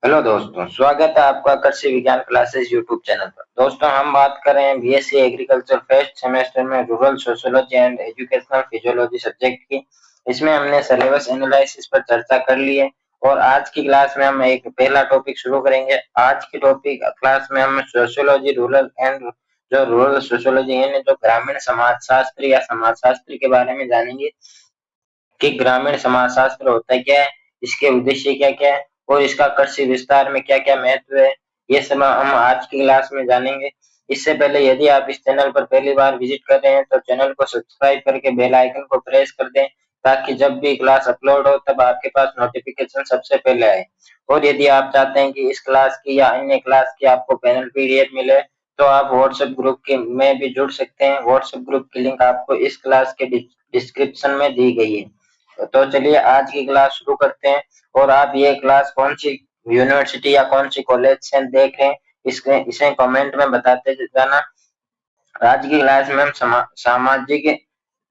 Hello दोस्तों, स्वागत है आपका कृषि विज्ञान क्लासेस यूट्यूब चैनल पर। दोस्तों, हम बात कर रहे हैं बीएससी एग्रीकल्चर फर्स्ट सेमेस्टर में rural sociology and educational physiology subject की। इसमें हमने सिलेबस एनालिसिस पर चर्चा कर ली है और आज की क्लास में हम एक पहला टॉपिक शुरू करेंगे। आज की टॉपिक क्लास में हम सोशियोलॉजी रूरल एंड जो रूरल सोशियोलॉजी यानी जो ग्रामीण समाज शास्त्र या समाज शास्त्र के बारे में जानेंगे कि ग्रामीण समाजशास्त्र होता है क्या है, इसके उद्देश्य क्या-क्या है और इसका कृषि विस्तार में क्या-क्या महत्व है, ये सब हम आज की क्लास में जानेंगे। इससे पहले यदि आप इस चैनल पर पहली बार विजिट कर रहे हैं तो चैनल को सब्सक्राइब करके बेल आइकन को प्रेस कर दें ताकि जब भी क्लास अपलोड हो तब आपके पास नोटिफिकेशन सबसे पहले आए। और यदि आप चाहते हैं कि इस क्लास की या अन्य क्लास की आपको पैनल पीडीएफ मिले तो आप व्हाट्सएप ग्रुप के में भी जुड़ सकते हैं। व्हाट्सएप ग्रुप की लिंक आपको इस क्लास के डिस्क्रिप्शन में दी गई है। तो चलिए आज की क्लास शुरू करते हैं। और आप ये क्लास कौन सी यूनिवर्सिटी या कौन सी कॉलेज से देख रहे हैं इसके इसे कमेंट में बताते जाना। आज की क्लास में हम सामाजिक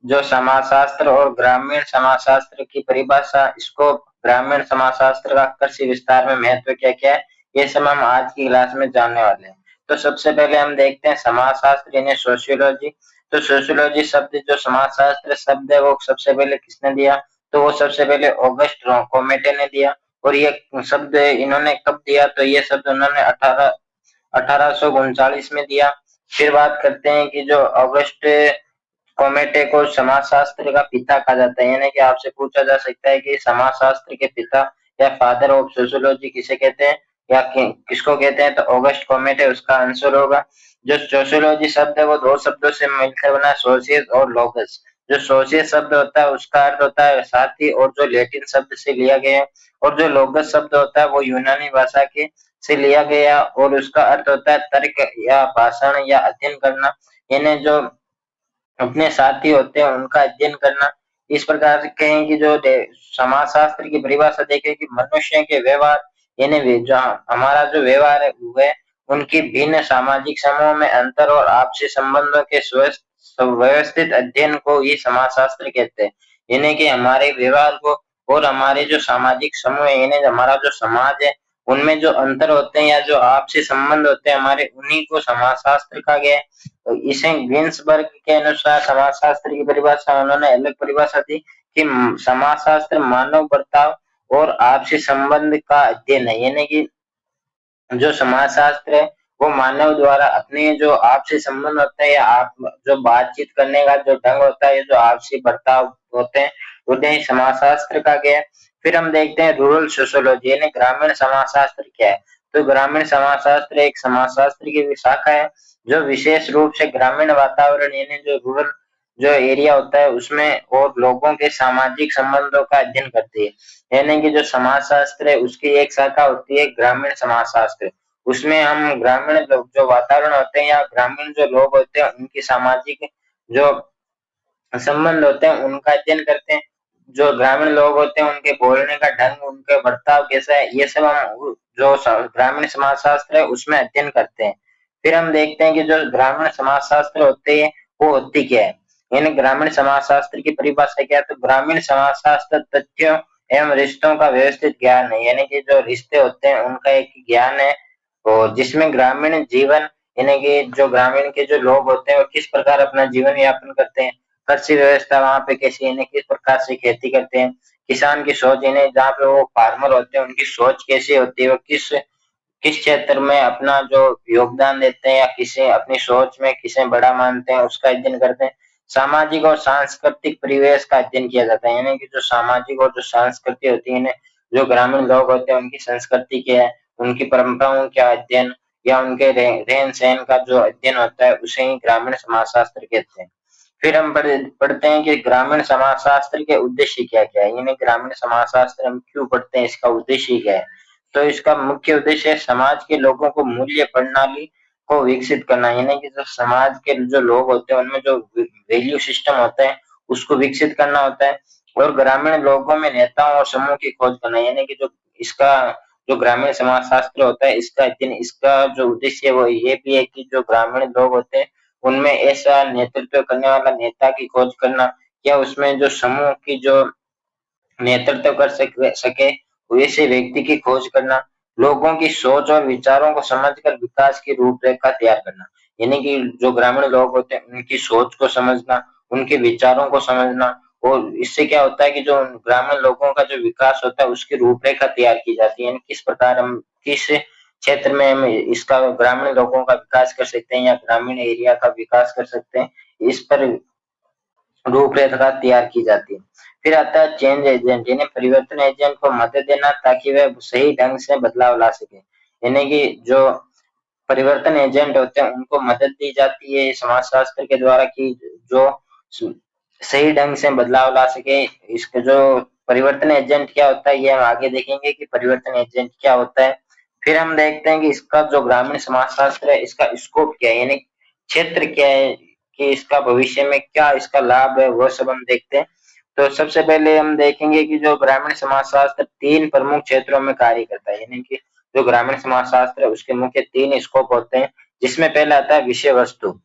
जो समाजशास्त्र और ग्रामीण समाजशास्त्र की परिभाषा, इसको ग्रामीण समाजशास्त्र का कृषि विस्तार में महत्व क्या क्या है, ये सब हम आज की क्लास में जानने वाले हैं। तो सबसे पहले हम देखते हैं समाजशास्त्र यानी सोशियोलॉजी। तो सोशियोलॉजी शब्द जो समाजशास्त्र शब्द है वो सबसे पहले किसने दिया, तो वो सबसे पहले ऑगस्ट कॉमेटे ने दिया। और ये शब्द इन्होंने कब दिया, तो ये शब्द उन्होंने 1839 में दिया। फिर बात करते हैं कि जो ऑगस्ट कॉमेटे को समाजशास्त्र का पिता कहा जाता है, यानी कि आपसे पूछा जा सकता है कि समाजशास्त्र के पिता या फादर ऑफ सोशियोलॉजी किसे कहते हैं या किसको कहते हैं, तो ऑगस्ट कॉमेटे उसका आंसर होगा। जो सोशियोलॉजी शब्द है वो दो शब्दों से मिलकर बना है, सोशियस और लोगस। जो सोशियस शब्द होता है उसका अर्थ होता है साथी और जो लैटिन शब्द से लिया गया है, और जो लोगस शब्द होता है वो यूनानी भाषा के से लिया गया और उसका अर्थ होता है तर्क या भाषण या अध्ययन करना, यानी जो अपने साथी होते हैं उनका अध्ययन करना। इस प्रकार से कहें कि जो समाजशास्त्र की परिभाषा देखें कि मनुष्य के व्यवहार यानी जो हमारा जो व्यवहार है वह उनकी भिन्न सामाजिक समूहों में अंतर और आपसी संबंधों के व्यवस्थित अध्ययन को ही समाजशास्त्र कहते हैं। यानी कि हमारे व्यवहार को और हमारे जो सामाजिक समूह है यानी हमारा जो समाज है उनमें जो अंतर होते हैं या जो आपसी संबंध होते हैं हमारे, उन्हीं को समाजशास्त्र कहा गया है। तो इसे गिन्सबर्ग के अनुसार समाजशास्त्र की परिभाषा उन्होंने अलग परिभाषा दी कि समाजशास्त्र मानव बर्ताव और आपसी संबंध का अध्ययन है, यानी कि जो समाजशास्त्र है वो मानव द्वारा अपने जो आपसी संबंध होते हैं या आप जो बातचीत करने का जो ढंग होता है, जो आपसी बर्ताव होते हैं, उन्हें समाजशास्त्र कहा गया है। फिर हम देखते हैं रूरल सोशियोलॉजी यानी ग्रामीण समाजशास्त्र क्या है। तो ग्रामीण समाजशास्त्र एक समाजशास्त्र की शाखा है जो विशेष रूप से ग्रामीण वातावरण यानी जो रूरल जो एरिया होता है उसमें और लोगों के सामाजिक संबंधों का अध्ययन करती है। यानी कि जो समाजशास्त्र है उसकी एक शाखा होती है ग्रामीण समाजशास्त्र। उसमें हम ग्रामीण लोग जो वातावरण होते हैं या ग्रामीण जो लोग होते हैं उनकी सामाजिक जो संबंध होते हैं उनका अध्ययन करते हैं। जो ग्रामीण लोग होते हैं उनके बोलने का ढंग, उनका बर्ताव कैसा है, ये सब हम जो ग्रामीण समाजशास्त्र है उसमें अध्ययन करते हैं। फिर हम देखते हैं कि जो ग्रामीण समाजशास्त्र होते हैं वो होती क्या है, यानी ग्रामीण समाजशास्त्र की परिभाषा क्या है। तो ग्रामीण समाजशास्त्र तथ्यों एवं रिश्तों का व्यवस्थित ज्ञान है, यानी कि जो रिश्ते होते हैं उनका एक ज्ञान है और जिसमें ग्रामीण जीवन यानी कि जो ग्रामीण के जो लोग होते हैं वो किस प्रकार अपना जीवन यापन करते हैं, कृषि व्यवस्था वहाँ पे कैसी है, किस प्रकार से खेती करते हैं, किसान की सोच यानी जहाँ पे वो फार्मर होते हैं उनकी सोच कैसी होती है, वो किस किस क्षेत्र में अपना जो योगदान देते हैं या किसे अपनी सोच में किसे बड़ा मानते हैं उसका अध्ययन करते हैं। सामाजिक और सांस्कृतिक परिवेश का अध्ययन किया जाता है, यानी कि जो सामाजिक और जो संस्कृति होती है जो ग्रामीण लोग होते हैं उनकी संस्कृति क्या है, उनकी परंपराओं का अध्ययन या उनके रहन सहन का जो अध्ययन होता है उसे ही ग्रामीण समाजशास्त्र कहते हैं। फिर हम पढ़ते हैं कि ग्रामीण समाजशास्त्र के उद्देश्य क्या क्या है, यानी ग्रामीण समाजशास्त्र हम क्यों पढ़ते हैं, इसका उद्देश्य क्या है। तो इसका मुख्य उद्देश्य है समाज के लोगों को मूल्य प्रणाली को विकसित करना, यानी कि जो समाज के जो लोग होते हैं उनमें जो वैल्यू सिस्टम होता है उसको विकसित करना होता है। और ग्रामीण लोगों में नेताओं और समूह की खोज करना, यानी कि जो इसका जो ग्रामीण समाजशास्त्र होता है इसका अध्ययन, इसका जो उद्देश्य है वो ये भी है कि जो ग्रामीण लोग होते हैं उनमें ऐसा नेतृत्व करने वाला नेता की खोज करना या उसमें जो समूह की जो नेतृत्व कर सके वैसे व्यक्ति की खोज करना, लोगों की सोच और विचारों को समझकर विकास की रूपरेखा तैयार करना। यानी कि जो ग्रामीण लोग होते हैं उनकी सोच को समझना, उनके विचारों को समझना, और इससे क्या होता है कि जो ग्रामीण लोगों का जो विकास होता है उसकी रूपरेखा तैयार की जाती है। यानी किस प्रकार हम किस क्षेत्र में हम इसका ग्रामीण लोगों का विकास कर सकते हैं या ग्रामीण एरिया का विकास कर सकते हैं, इस पर रूपरेखा तैयार की जाती है। फिर आता है चेंज एजेंट, यानी परिवर्तन एजेंट को मदद देना ताकि वह सही ढंग से बदलाव ला सके। यानी कि जो परिवर्तन एजेंट होते हैं उनको मदद दी जाती है समाजशास्त्र के द्वारा कि जो सही ढंग से बदलाव ला सके। इसके जो परिवर्तन एजेंट क्या होता है ये हम आगे देखेंगे कि परिवर्तन एजेंट क्या होता है। फिर हम देखते हैं कि इसका जो ग्रामीण समाजशास्त्र है इसका स्कोप क्या है, यानी क्षेत्र क्या है, कि इसका भविष्य में क्या इसका लाभ है, वो सब हम देखते हैं। तो सबसे पहले हम देखेंगे कि जो ग्रामीण समाजशास्त्र 3 प्रमुख क्षेत्रों में कार्य करता है। यानी कि जो ग्रामीण समाजशास्त्र है उसके मुख्य 3 स्कोप होते हैं, जिसमें पहला आता है विषय वस्तु,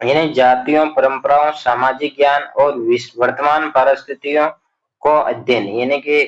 यानी जातियों, परंपराओं, सामाजिक ज्ञान और वर्तमान परिस्थितियों को अध्ययन। यानी कि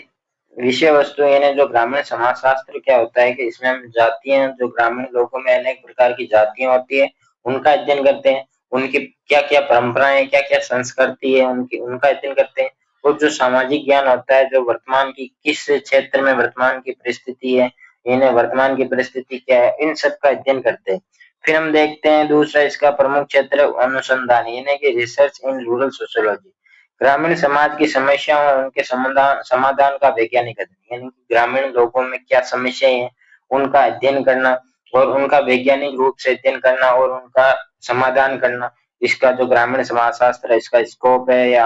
विषय वस्तु यानी जो ग्रामीण समाजशास्त्र क्या होता है कि इसमें हम जातियां, जो ग्रामीण लोगों में अनेक प्रकार की जातियां होती है उनका अध्ययन करते हैं, उनकी क्या क्या परंपराएं, क्या क्या संस्कृति है उनकी, उनका अध्ययन करते हैं। और जो सामाजिक ज्ञान होता है, जो वर्तमान की किस क्षेत्र में वर्तमान की परिस्थिति है, इन्हें वर्तमान की परिस्थिति क्या है, इन सब का अध्ययन करते हैं। फिर हम देखते हैं दूसरा इसका प्रमुख क्षेत्र अनुसंधान, यानी कि रिसर्च इन रूरल सोशियोलॉजी। ग्रामीण समाज की समस्याओं और उनके समाधान समाधान का वैज्ञानिक अध्ययन, यानी कि ग्रामीण लोगों में क्या समस्याएं हैं उनका अध्ययन करना और उनका वैज्ञानिक रूप से अध्ययन करना और उनका समाधान करना। इसका जो ग्रामीण समाजशास्त्र है इसका स्कोप है या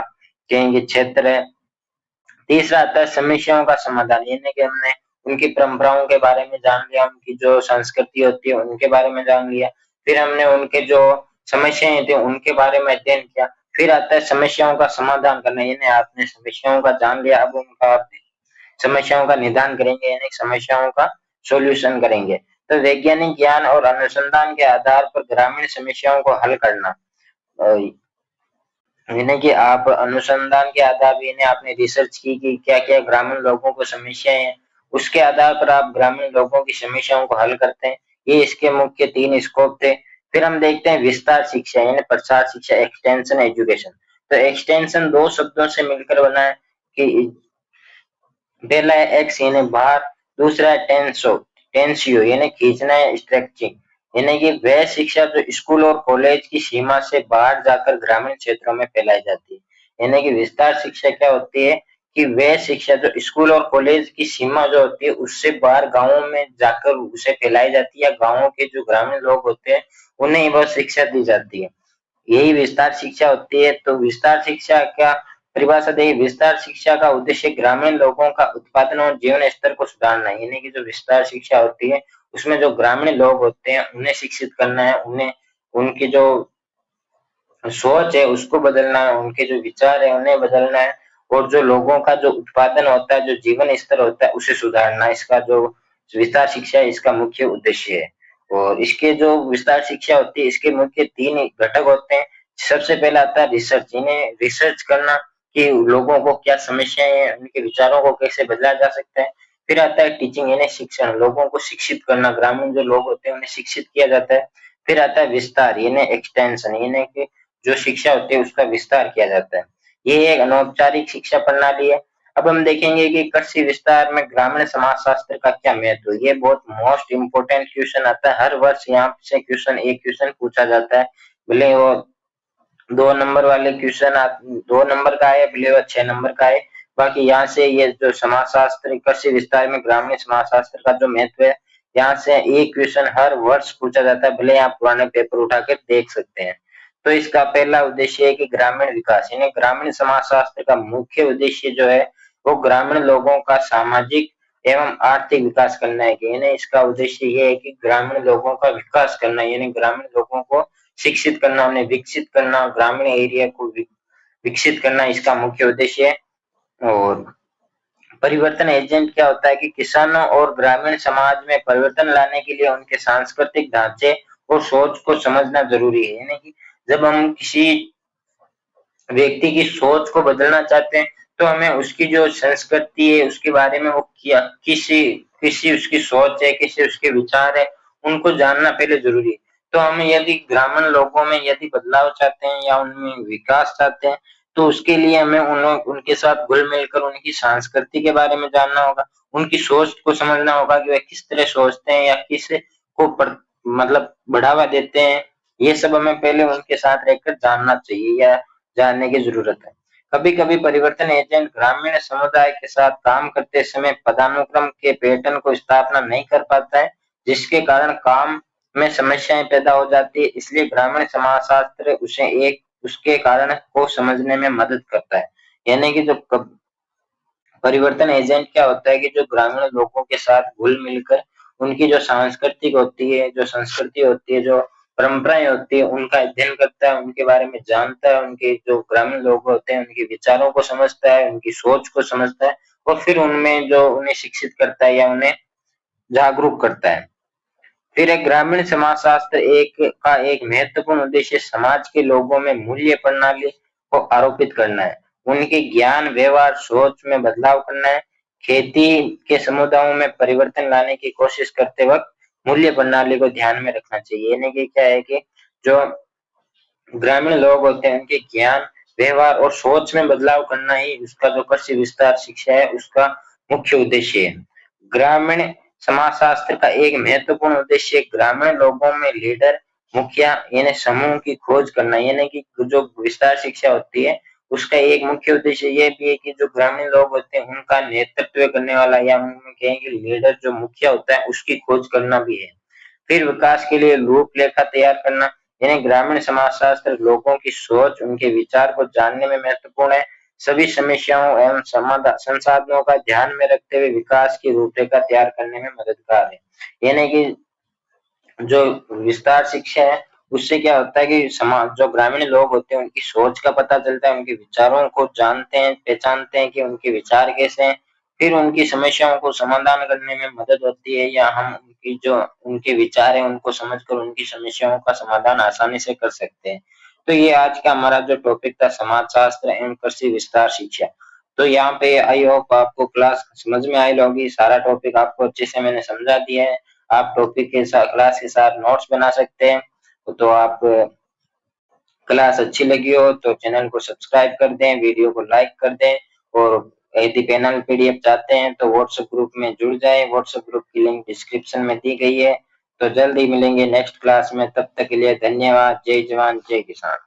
कहेंगे क्षेत्र है। तीसरा आता है समस्याओं का समाधान, यानी कि हमने उनकी परंपराओं के बारे में जान लिया, उनकी जो संस्कृति होती है उनके बारे में जान लिया, फिर हमने उनके जो समस्याएं थी उनके बारे में अध्ययन किया। फिर आता है समस्याओं का समाधान करना, यानी आपने समस्याओं का जान लिया, अब उनका समस्याओं का निदान करेंगे, यानी समस्याओं का सॉल्यूशन करेंगे। तो वैज्ञानिक ज्ञान और अनुसंधान के आधार पर ग्रामीण समस्याओं को हल करना, यानी कि आप अनुसंधान के आधार पर, यानी आपने रिसर्च की कि क्या क्या ग्रामीण लोगों को समस्याएं हैं, उसके आधार पर आप ग्रामीण लोगों की समस्याओं को हल करते हैं। ये इसके मुख्य 3 स्कोप थे। फिर हम देखते हैं विस्तार शिक्षा, यानी प्रसार शिक्षा, एक्सटेंशन एजुकेशन। तो एक्सटेंशन 2 शब्दों से मिलकर बना है कि पहला है एक्स यानी बाहर, दूसरा है टेंसो, टेंसियो यानी खींचना है, स्ट्रेचिंग यानी कि वह शिक्षा जो स्कूल और कॉलेज की सीमा से बाहर जाकर ग्रामीण क्षेत्रों में फैलाई जाती है। यानी कि विस्तार शिक्षा क्या होती है कि वह शिक्षा जो स्कूल और कॉलेज की सीमा जो होती है उससे बाहर गांवों में जाकर उसे फैलाई जाती है, या गांवों के जो ग्रामीण लोग होते हैं उन्हें वह शिक्षा दी जाती है, यही विस्तार शिक्षा होती है। तो विस्तार शिक्षा का परिभाषा देखिए, विस्तार शिक्षा का उद्देश्य ग्रामीण लोगों का उत्पादन और जीवन स्तर को सुधारना है। यानी कि जो विस्तार शिक्षा होती है उसमें जो ग्रामीण लोग होते हैं उन्हें शिक्षित करना है, उन्हें उनकी जो सोच है उसको बदलना है, उनके जो विचार है उन्हें बदलना है, और जो लोगों का जो उत्पादन होता है, जो जीवन स्तर होता है उसे सुधारना, इसका जो विस्तार शिक्षा है इसका मुख्य उद्देश्य है। और इसके जो विस्तार शिक्षा होती है इसके मुख्य 3 घटक होते हैं। सबसे पहला आता है रिसर्च, इन्हें रिसर्च करना कि लोगों को क्या समस्याएं हैं, उनके विचारों को कैसे बदला जा सकता है। फिर आता है टीचिंग, यानी शिक्षण, लोगों को शिक्षित करना, ग्रामीण जो लोग होते हैं उन्हें शिक्षित किया जाता है। फिर आता है विस्तार, यानी एक्सटेंशन, यानी कि जो शिक्षा होती है उसका विस्तार किया जाता है। ये एक अनौपचारिक शिक्षा प्रणाली है। अब हम देखेंगे कि कृषि विस्तार में ग्रामीण समाजशास्त्र का क्या महत्व है। ये बहुत मोस्ट इम्पोर्टेंट क्वेश्चन आता है, हर वर्ष यहाँ से एक क्वेश्चन पूछा जाता है, भले वो 2 नंबर वाले क्वेश्चन 2 नंबर का है, भले वो 6 नंबर का है। बाकी यहाँ से ये जो समाजशास्त्र कृषि विस्तार में ग्रामीण समाजशास्त्र का जो महत्व है, यहाँ से एक क्वेश्चन हर वर्ष पूछा जाता है, भले आप पुराने पेपर उठाकर देख सकते हैं। तो इसका पहला उद्देश्य है कि ग्रामीण विकास, यानी ग्रामीण समाजशास्त्र का मुख्य उद्देश्य जो है वो ग्रामीण लोगों का सामाजिक एवं आर्थिक विकास करना है। यानी इसका उद्देश्य ये है कि ग्रामीण लोगों का विकास करना, यानी ग्रामीण लोगों को शिक्षित करना, उन्हें विकसित करना, ग्रामीण एरिया को विकसित करना इसका मुख्य उद्देश्य है। और परिवर्तन एजेंट क्या होता है कि किसानों और ग्रामीण समाज में परिवर्तन लाने के लिए उनके सांस्कृतिक ढांचे और सोच को समझना जरूरी है। यानी कि जब हम किसी व्यक्ति की सोच को बदलना चाहते हैं तो हमें उसकी जो संस्कृति है उसके बारे में वो किया किस किसी उसकी सोच है, किसी उसके विचार है, उनको जानना पहले जरूरी है। तो हम यदि ग्रामीण लोगों में यदि बदलाव चाहते हैं या उनमें विकास चाहते हैं, तो उसके लिए हमें उनके साथ घुल मिलकर उनकी संस्कृति के बारे में जानना होगा, उनकी सोच को समझना होगा कि वे किस तरह सोचते हैं या किस को मतलब बढ़ावा देते हैं। ये सब हमें पहले उनके साथ रहकर जानना चाहिए या जानने की जरूरत है। कभी-कभी परिवर्तन एजेंट ग्रामीण समुदाय के साथ काम करते समय पदानुक्रम के पैटर्न को स्थापना नहीं कर पाता है, जिसके कारण काम में समस्याएं पैदा हो जाती है। इसलिए ग्रामीण समाजशास्त्र उसे एक उसके कारण को समझने में मदद करता है। यानी कि जो परिवर्तन एजेंट क्या होता है कि जो ग्रामीण लोगों के साथ घुल मिलकर उनकी जो सांस्कृतिक होती है, जो संस्कृति होती है, जो परंपराएं होती है, उनका अध्ययन करता है, उनके बारे में जानता है, उनके जो ग्रामीण लोग होते हैं उनके विचारों को समझता है, उनकी सोच को समझता है और फिर उनमें जो उन्हें शिक्षित करता है या उन्हें जागरूक करता है। फिर एक ग्रामीण समाजशास्त्र एक महत्वपूर्ण उद्देश्य समाज के लोगों में मूल्य प्रणाली को आरोपित करना है, उनके ज्ञान, व्यवहार, सोच में बदलाव करना है। खेती के समुदायों में परिवर्तन लाने की कोशिश करते वक्त मूल्य प्रणाली को ध्यान में रखना चाहिए। यानी कि क्या है कि जो ग्रामीण लोग होते हैं उनके ज्ञान, व्यवहार और सोच में बदलाव करना ही उसका जो कृषि विस्तार शिक्षा है उसका मुख्य उद्देश्य है। ग्रामीण समाजशास्त्र का एक महत्वपूर्ण उद्देश्य ग्रामीण लोगों में लीडर, मुखिया यानी समूह की खोज करना। यानी कि जो विस्तार शिक्षा होती है उसका एक मुख्य उद्देश्य ये भी है कि जो ग्रामीण लोग होते हैं उनका नेतृत्व करने वाला या उनमें कहेंगे लीडर जो मुखिया होता है उसकी खोज करना भी है। फिर विकास के लिए रूपरेखा तैयार करना, यानी ग्रामीण समाजशास्त्र लोगों की सोच, उनके विचार को जानने में महत्वपूर्ण है। सभी समस्याओं एवं संसाधनों का ध्यान में रखते हुए विकास की रूपरेखा तैयार करने में मददगार है। यानी कि जो विस्तार शिक्षा है उससे क्या होता है कि समाज जो ग्रामीण लोग होते हैं उनकी सोच का पता चलता है, उनके विचारों को जानते हैं, पहचानते हैं कि उनके विचार कैसे हैं, फिर उनकी समस्याओं को समाधान करने में मदद होती है या हम उनकी जो उनके विचार है उनको समझकर उनकी समस्याओं का समाधान आसानी से कर सकते हैं। तो ये आज का हमारा जो टॉपिक था समाजशास्त्र एवं कृषि विस्तार शिक्षा। तो यहाँ पे आई होप आपको क्लास समझ में आई होगी, सारा टॉपिक आपको अच्छे से मैंने समझा दिया है। आप टॉपिक के साथ क्लास के साथ नोट्स बना सकते हैं। तो आप क्लास अच्छी लगी हो तो चैनल को सब्सक्राइब कर दें, वीडियो को लाइक कर दें और यदि पैनल पीडीएफ चाहते हैं तो व्हाट्सएप ग्रुप में जुड़ जाएं। व्हाट्सएप ग्रुप की लिंक डिस्क्रिप्शन में दी गई है। तो जल्दी मिलेंगे नेक्स्ट क्लास में, तब तक के लिए धन्यवाद। जय जवान जय किसान।